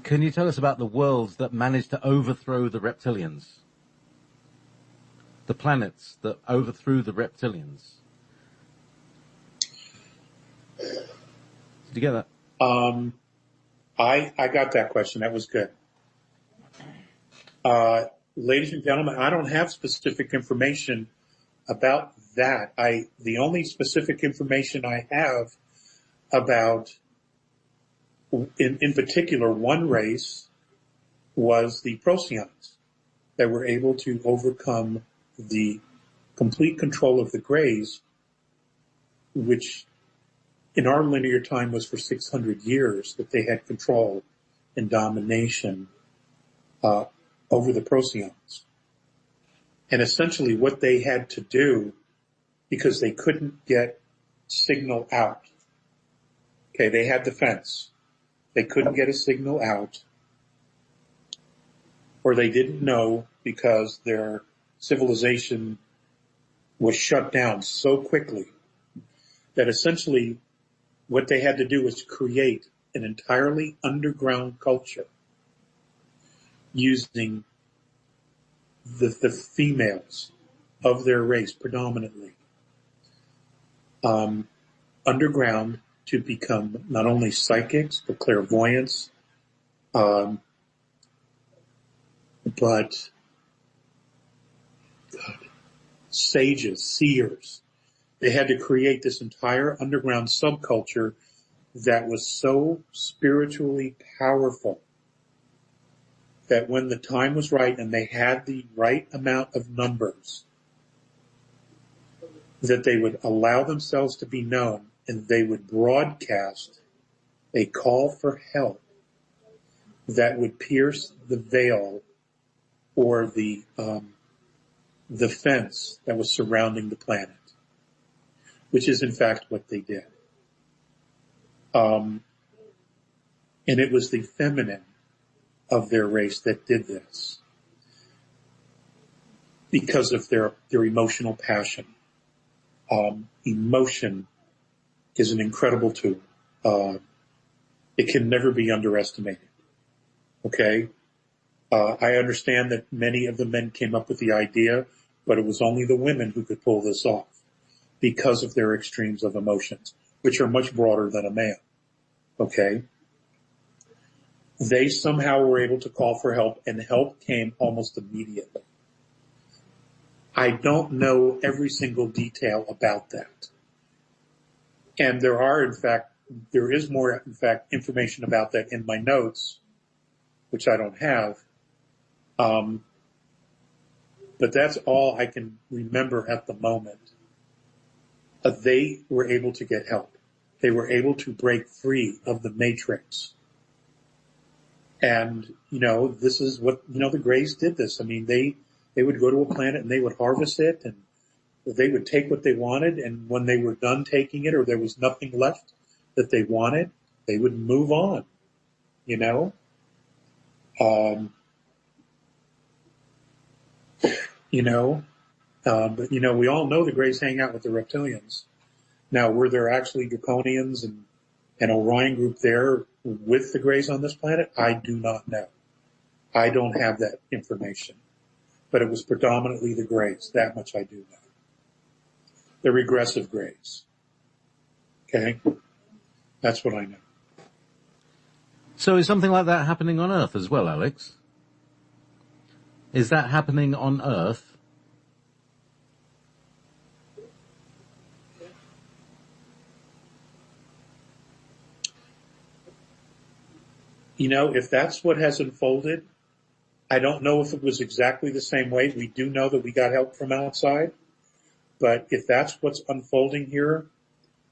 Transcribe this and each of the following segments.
Can you tell us about the worlds that managed to overthrow the reptilians? The planets that overthrew the reptilians. Did you get that? I got that question. That was good. Ladies and gentlemen, I don't have specific information about that. The only specific information I have about, in particular, one race was the Procyons that were able to overcome the complete control of the Greys, which in our linear time was for 600 years that they had control and domination over the Procyons. And essentially what they had to do, because they couldn't get signal out. Okay, they had the fence. They couldn't get a signal out, or they didn't know because their civilization was shut down so quickly that essentially what they had to do was create an entirely underground culture using the females of their race predominantly underground to become not only psychics but clairvoyants, but sages, seers. They had to create this entire underground subculture that was so spiritually powerful that when the time was right and they had the right amount of numbers, that they would allow themselves to be known and they would broadcast a call for help that would pierce the veil or the fence that was surrounding the planet, which is in fact what they did. And it was the feminine of their race that did this because of their emotional passion. Emotion is an incredible tool. It can never be underestimated. Okay? I understand that many of the men came up with the idea, but it was only the women who could pull this off because of their extremes of emotions, which are much broader than a man. Okay? They somehow were able to call for help, and help came almost immediately. I don't know every single detail about that. And there is more, in fact, information about that in my notes, which I don't have. But that's all I can remember at the moment. They were able to get help. They were able to break free of the matrix. And, this is what, the Greys did this. I mean, they would go to a planet and they would harvest it and they would take what they wanted. And when they were done taking it or there was nothing left that they wanted, they would move on, but we all know the Greys hang out with the Reptilians. Now, were there actually Draconians and an Orion group there with the Greys on this planet? I do not know. I don't have that information. But it was predominantly the Greys. That much I do know. The regressive Greys. Okay? That's what I know. So is something like that happening on Earth as well, Alex? Is that happening on Earth? If that's what has unfolded, I don't know if it was exactly the same way. We do know that we got help from outside. But if that's what's unfolding here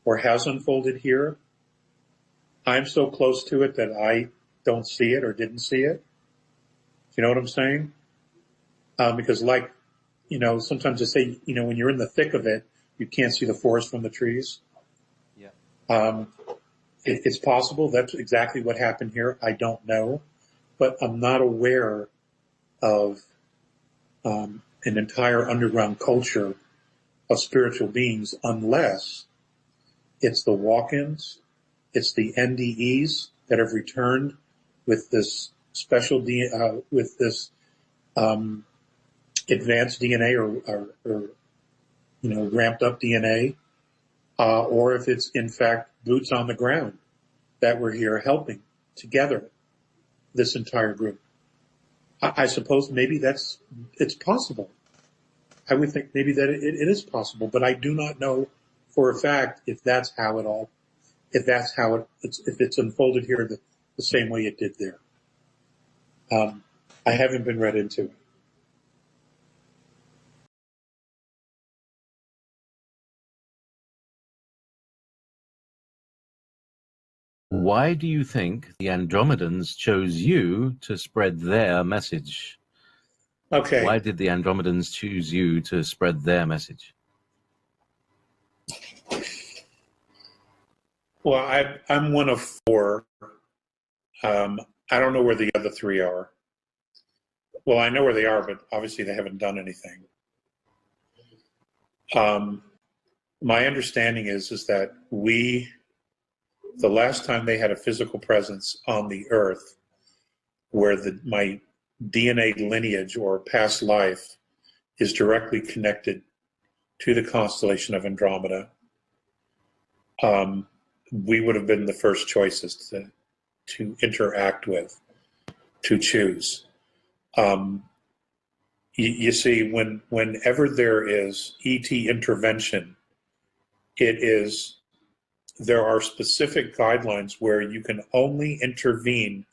or has unfolded here, I'm so close to it that I don't see it or didn't see it. You know what I'm saying? Because sometimes they say, when you're in the thick of it, you can't see the forest from the trees. Yeah. It's possible that's exactly what happened here. I don't know, but I'm not aware of an entire underground culture of spiritual beings unless it's the walk-ins, it's the NDEs that have returned with this special with this advanced DNA or ramped up DNA, or if it's in fact boots on the ground that we're here helping together, this entire group. I suppose maybe it's possible. I would think maybe that it is possible, but I do not know for a fact if it's unfolded here the same way it did there. I haven't been read into it. Why do you think the Andromedans chose you to spread their message? Okay. Why did the Andromedans choose you to spread their message? Well, I'm one of 4. I don't know where the other 3 are. Well, I know where they are, but obviously they haven't done anything. My understanding is that the last time they had a physical presence on the Earth, where my DNA lineage or past life is directly connected to the constellation of Andromeda, we would have been the first choices to interact with, to choose. You see, whenever there is ET intervention, there are specific guidelines where you can only intervene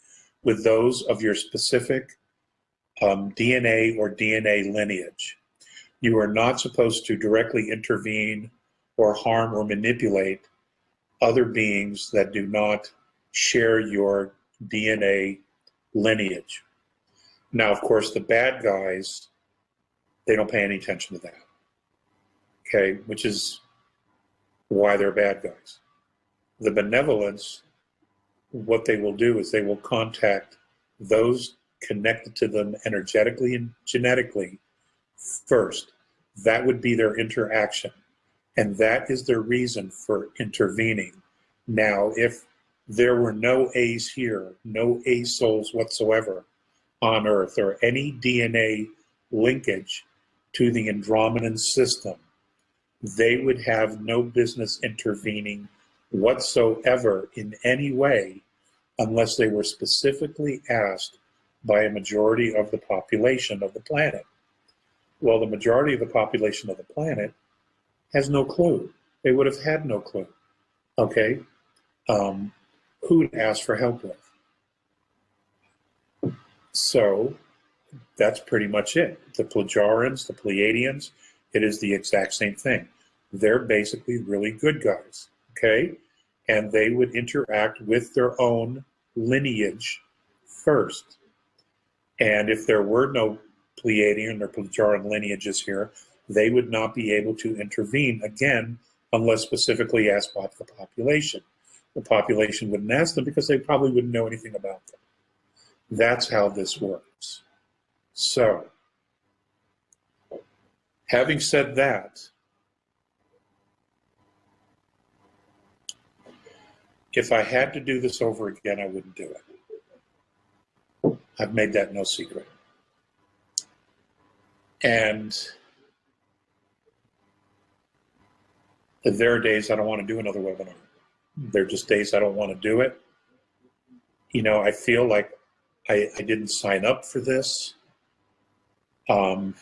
with those of your specific DNA or DNA lineage. You are not supposed to directly intervene or harm or manipulate other beings that do not share your DNA lineage. Now, of course, the bad guys, they don't pay any attention to that, okay, which is why they're bad guys. The benevolence, what they will do is they will contact those connected to them energetically and genetically first. That would be their interaction. And that is their reason for intervening. Now, if there were no A's here, no A souls whatsoever on Earth, or any DNA linkage to the Andromedan system, they would have no business intervening whatsoever in any way unless they were specifically asked by a majority of the population of the planet. Well, the majority of the population of the planet has no clue. They would have had no clue. Okay? Who to ask for help with. So that's pretty much it. The Plagiarians, the Pleiadians, it is the exact same thing. They're basically really good guys. Okay? And they would interact with their own lineage first. And if there were no Pleiadian or Plagiarian lineages here, they would not be able to intervene, again, unless specifically asked by the population. The population wouldn't ask them because they probably wouldn't know anything about them. That's how this works. So, having said that, if I had to do this over again, I wouldn't do it. I've made that no secret. And there are days I don't want to do another webinar. There are just days I don't want to do it. You know, I feel like I didn't sign up for this. I'm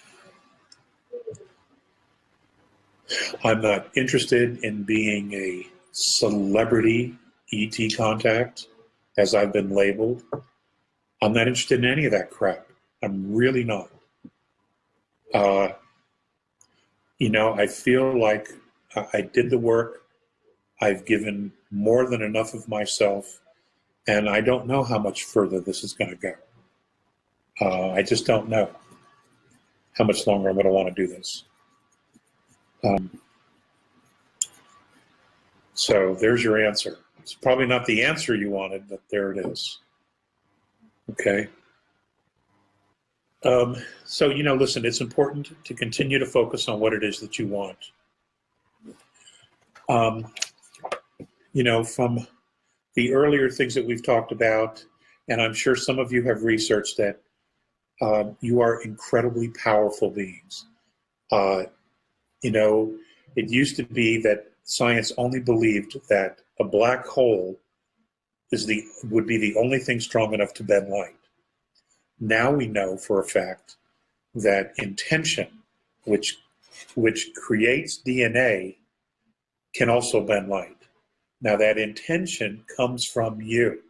not interested in being a celebrity ET contact, as I've been labeled. I'm not interested in any of that crap. I'm really not. You know, I feel like I did the work. I've given more than enough of myself, and I don't know how much further this is going to go. I just don't know how much longer I'm going to want to do this. So there's your answer. It's probably not the answer you wanted, but there it is. Okay. So, you know, listen, it's important to continue to focus on what it is that you want. You know, from the earlier things that we've talked about and I'm sure some of you have researched that you are incredibly powerful beings. You know, it used to be that science only believed that a black hole would be the only thing strong enough to bend light. Now we know for a fact that intention, which creates DNA, can also bend light. Now that intention comes from you.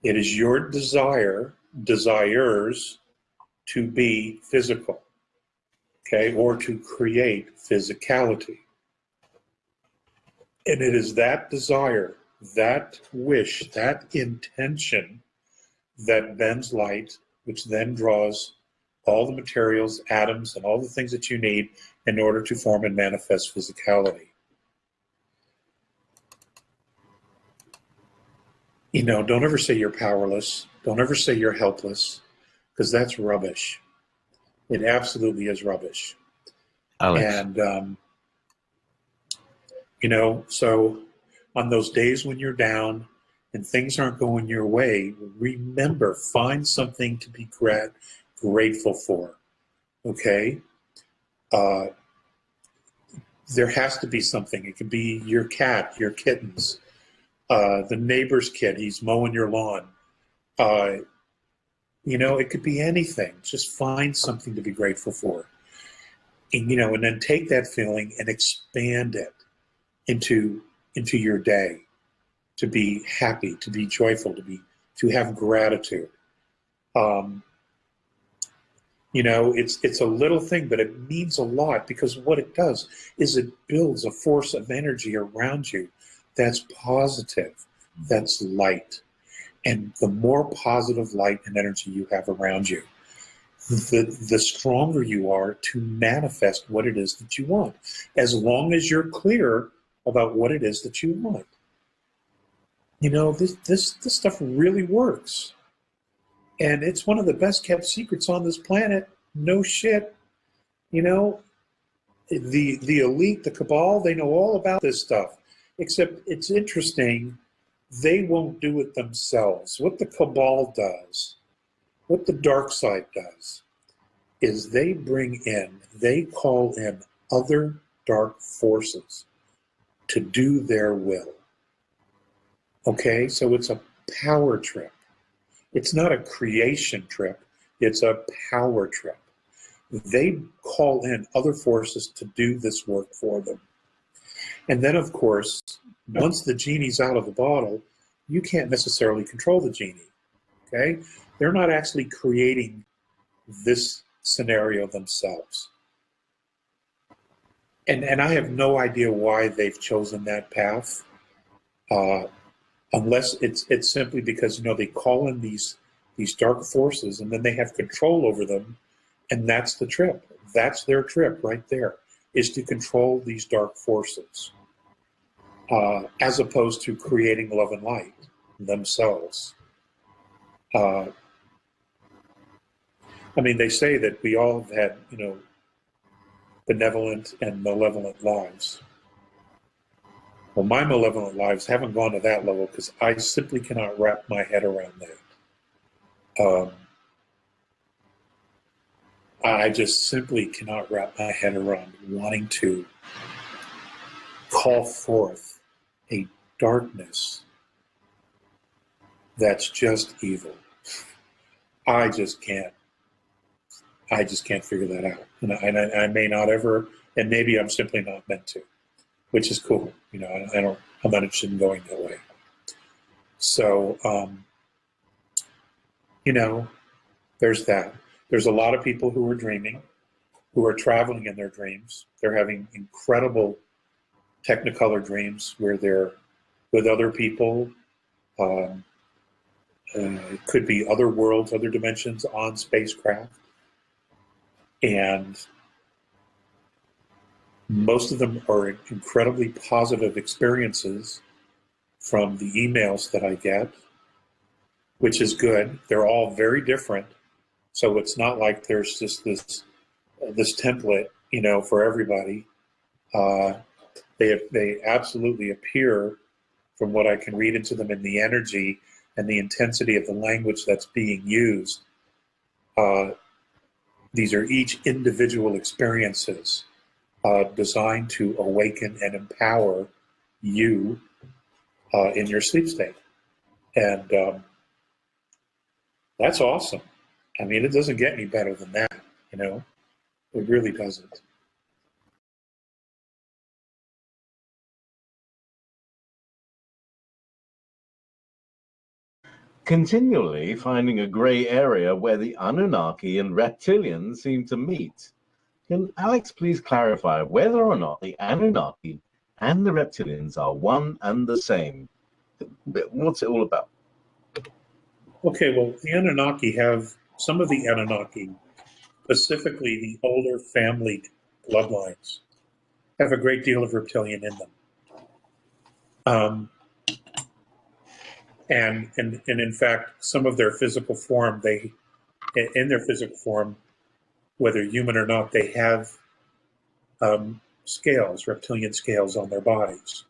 It is your desires to be physical, okay, or to create physicality. And it is that desire, that wish, that intention that bends light, which then draws all the materials, atoms, and all the things that you need in order to form and manifest physicality. You know, don't ever say you're powerless. Don't ever say you're helpless, because that's rubbish. It absolutely is rubbish. Alex. And, you know, so on those days when you're down and things aren't going your way, remember, find something to be grateful for, okay? There has to be something. It can be your cat, your kittens, the neighbor's kid, he's mowing your lawn. You know, it could be anything. Just find something to be grateful for. And, you know, and then take that feeling and expand it into your day, to be happy, to be joyful, to have gratitude. You know, it's a little thing, but it means a lot, because what it does is it builds a force of energy around you that's positive, that's light. And the more positive light and energy you have around you, the stronger you are to manifest what it is that you want, as long as you're clear about what it is that you want. You know, this stuff really works. And it's one of the best kept secrets on this planet. No shit. You know, the elite, the cabal, they know all about this stuff. Except it's interesting, they won't do it themselves. What the cabal does, what the dark side does, is they call in other dark forces to do their will. Okay, so it's a power trip. It's not a creation trip, it's a power trip. They call in other forces to do this work for them. And then, of course, once the genie's out of the bottle, you can't necessarily control the genie, okay? They're not actually creating this scenario themselves. And I have no idea why they've chosen that path, unless it's simply because, you know, they call in these dark forces and then they have control over them, and that's the trip. That's their trip right there, is to control these dark forces, as opposed to creating love and light themselves. I mean, they say that we all have had, you know, benevolent and malevolent lives. Well, my malevolent lives haven't gone to that level, because I simply cannot wrap my head around that. I just simply cannot wrap my head around wanting to call forth a darkness that's just evil. I just can't figure that out. And I may not ever, and maybe I'm simply not meant to, which is cool. You know, I'm not interested in going that way. So, you know, there's that. There's a lot of people who are dreaming, who are traveling in their dreams. They're having incredible technicolor dreams where they're with other people. It could be other worlds, other dimensions on spacecraft. And most of them are incredibly positive experiences from the emails that I get, which is good. They're all very different. So it's not like there's just this template, you know, for everybody. They absolutely appear, from what I can read into them in the energy, and the intensity of the language that's being used, these are each individual experiences designed to awaken and empower you in your sleep state. And that's awesome. I mean, it doesn't get any better than that, you know? It really doesn't. Continually finding a grey area where the Anunnaki and reptilians seem to meet. Can Alex please clarify whether or not the Anunnaki and the reptilians are one and the same? What's it all about? Okay, well, the Anunnaki have, some of the Anunnaki, specifically the older family bloodlines, have a great deal of reptilian in them. And in fact, some of their physical form, in their physical form, whether human or not, they have scales, reptilian scales on their bodies.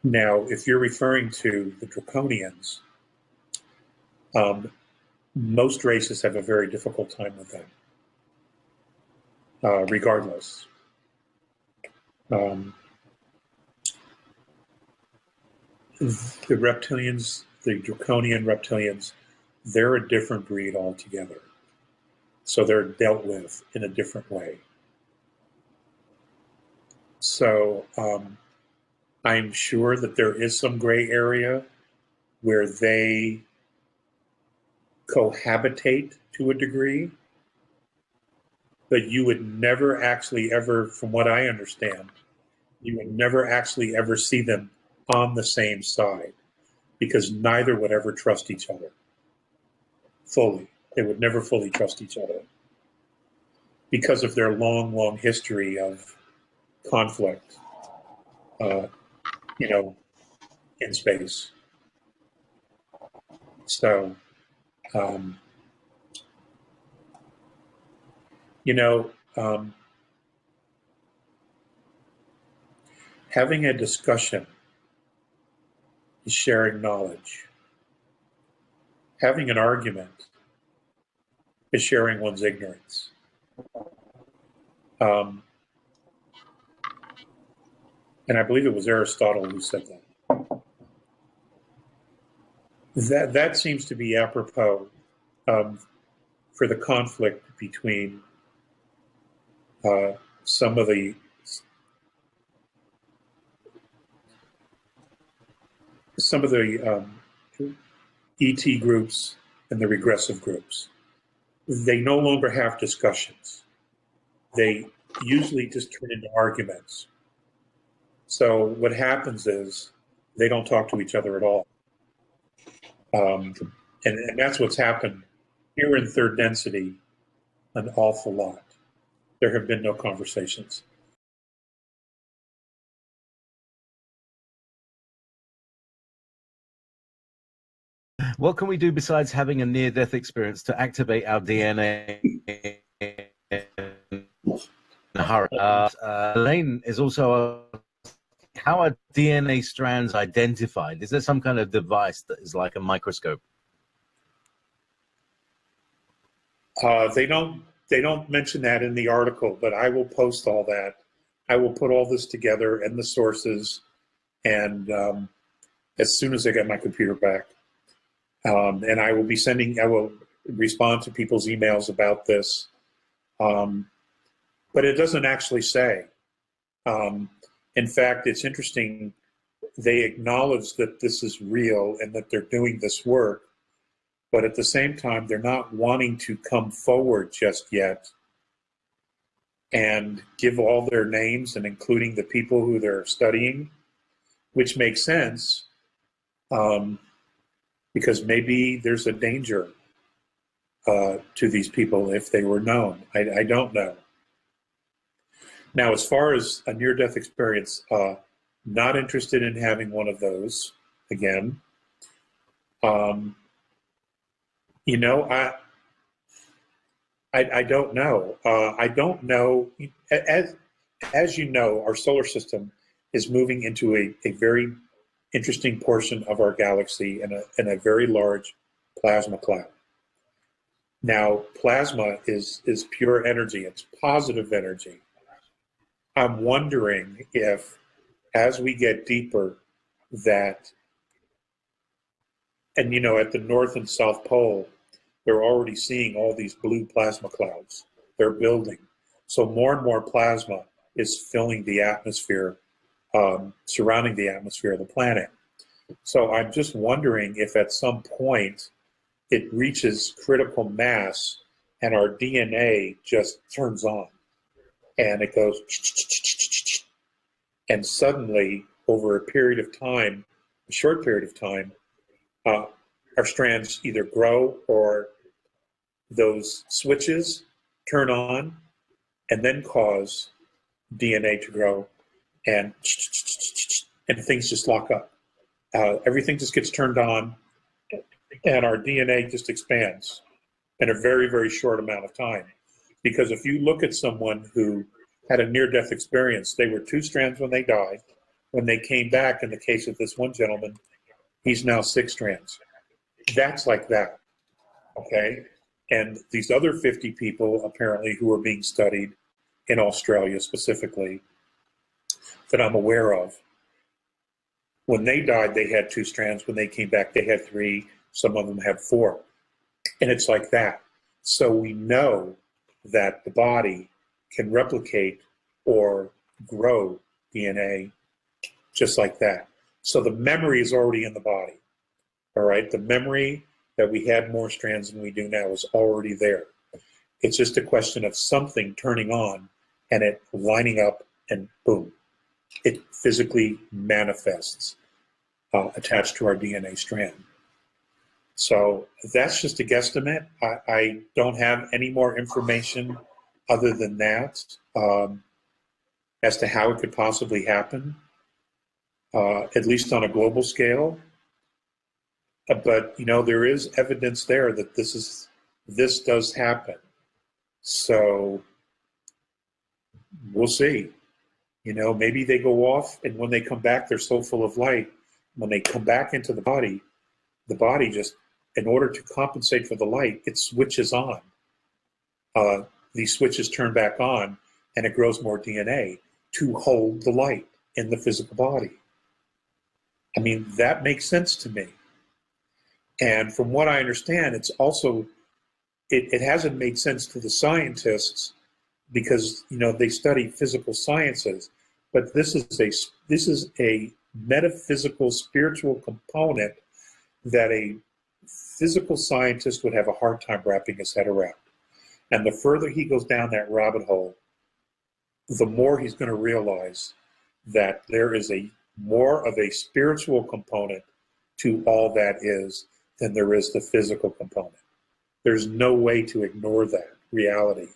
Now, if you're referring to the Draconians, most races have a very difficult time with them, regardless. The reptilians, the Draconian reptilians, they're a different breed altogether. So they're dealt with in a different way. So I'm sure that there is some gray area where they cohabitate to a degree, but you would never actually ever, from what I understand, you would never actually ever see them on the same side, because neither would ever trust each other fully. They would never fully trust each other because of their long, long history of conflict, you know, in space. So, you know, having a discussion is sharing knowledge. Having an argument is sharing one's ignorance. And I believe it was Aristotle who said that. That seems to be apropos for the conflict between some of the ET groups and the regressive groups. They no longer have discussions. They usually just turn into arguments. So what happens is they don't talk to each other at all. And that's what's happened here in third density an awful lot. There have been no conversations. What can we do besides having a near-death experience to activate our DNA? Elaine is also how are DNA strands identified? Is there some kind of device that is like a microscope? They don't mention that in the article, but I will post all that. I will put all this together and the sources, and as soon as I get my computer back. And I will respond to people's emails about this. But it doesn't actually say. In fact, it's interesting. They acknowledge that this is real and that they're doing this work, but at the same time, they're not wanting to come forward just yet and give all their names and including the people who they're studying, which makes sense. Because maybe there's a danger to these people if they were known. I don't know. Now, as far as a near-death experience, not interested in having one of those again. You know, I don't know. I don't know. As you know, our solar system is moving into a very interesting portion of our galaxy in a very large plasma cloud. Now, plasma is pure energy. It's positive energy. I'm wondering if, as we get deeper, that, and you know, at the North and South Pole, they're already seeing all these blue plasma clouds. They're building. So more and more plasma is filling the atmosphere, surrounding the atmosphere of the planet. So I'm just wondering if at some point it reaches critical mass and our DNA just turns on and it goes, and suddenly over a period of time, a short period of time, our strands either grow or those switches turn on and then cause DNA to grow, and things just lock up. Everything just gets turned on, and our DNA just expands in a very, very short amount of time. Because if you look at someone who had a near-death experience, they were 2 strands when they died. When they came back, in the case of this one gentleman, he's now 6 strands. That's like that, okay? And these other 50 people, apparently, who are being studied in Australia specifically, that I'm aware of, when they died, they had 2 strands. When they came back, they had 3. Some of them had 4. And it's like that. So we know that the body can replicate or grow DNA just like that. So the memory is already in the body, all right? The memory that we had more strands than we do now is already there. It's just a question of something turning on and it lining up, and boom, it physically manifests attached to our DNA strand. So that's just a guesstimate. I don't have any more information other than that as to how it could possibly happen, at least on a global scale. But you know, there is evidence there that this does happen. So we'll see. You know, maybe they go off, and when they come back, they're so full of light. When they come back into the body just, in order to compensate for the light, it switches on. These switches turn back on, and it grows more DNA to hold the light in the physical body. I mean, that makes sense to me. And from what I understand, it's also, it hasn't made sense to the scientists because, you know, they study physical sciences, but this is a metaphysical, spiritual component that a physical scientist would have a hard time wrapping his head around. And the further he goes down that rabbit hole, the more he's going to realize that there is more of a spiritual component to all that is than there is the physical component. There's no way to ignore that reality.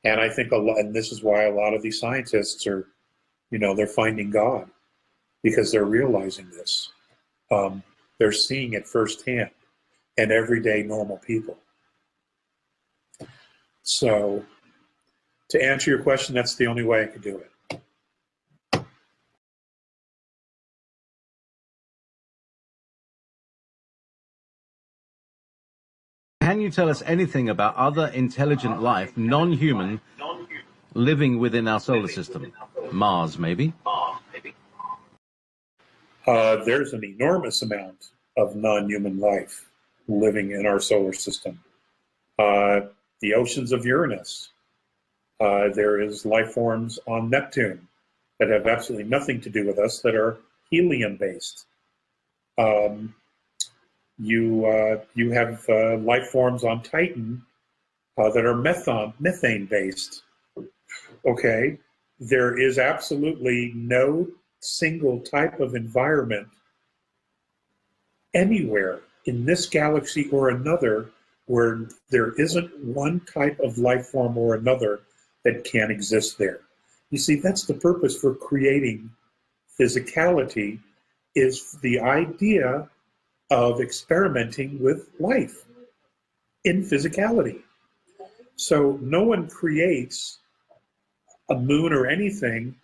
And I think and this is why a lot of these scientists are, you know, they're finding God, because they're realizing this. They're seeing it firsthand in everyday normal people. So to answer your question, that's the only way I could do it. Can you tell us anything about other intelligent life, non-human, living within our solar system? Mars, maybe? There's an enormous amount of non-human life living in our solar system. The oceans of Uranus. There is life forms on Neptune that have absolutely nothing to do with us, that are helium-based. You have life forms on Titan that are methane-based. Okay, there is absolutely no single type of environment anywhere in this galaxy or another where there isn't one type of life form or another that can exist there. You see, that's the purpose for creating physicality, is the idea of experimenting with life in physicality. So no one creates a moon or anything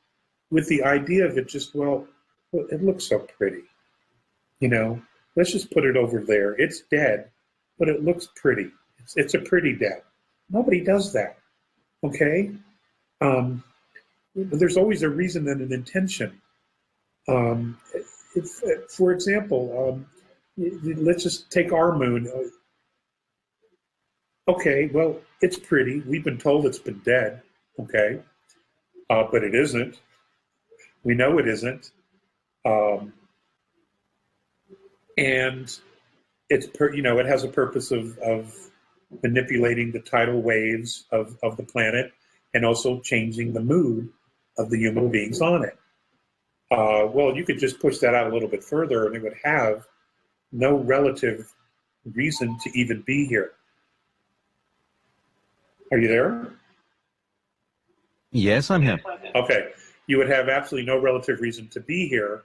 with the idea of it just, well, well, it looks so pretty. You know, let's just put it over there. It's dead, but it looks pretty. It's a pretty death. Nobody does that, okay? There's always a reason and an intention. For example, let's just take our moon. Okay, well, it's pretty. We've been told it's been dead, okay? But it isn't. We know it isn't. And it's, it has a purpose of manipulating the tidal waves of the planet and also changing the mood of the human beings on it. Well, you could just push that out a little bit further and it would have no relative reason to even be here. Are you there? Yes, I'm here. Okay. You would have absolutely no relative reason to be here,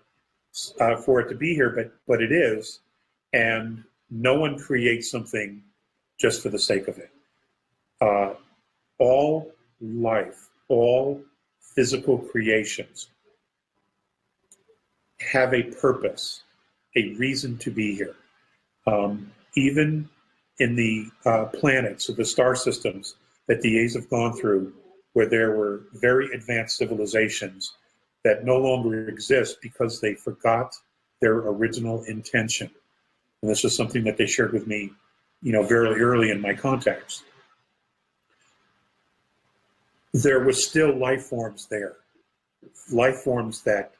for it to be here, but it is. And no one creates something just for the sake of it. All life, all physical creations have a purpose, a reason to be here. Even in the planets or the star systems that the A's have gone through, where there were very advanced civilizations that no longer exist because they forgot their original intention. And this is something that they shared with me, very early in my contacts. There was still life forms there, life forms that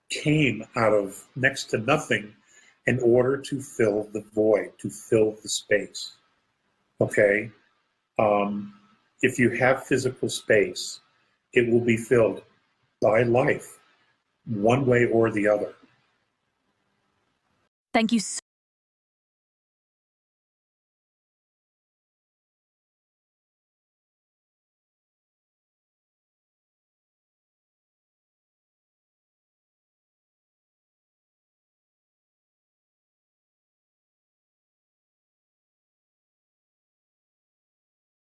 came out of next to nothing in order to fill the void, to fill the space, okay? If you have physical space, it will be filled by life, one way or the other. Thank you so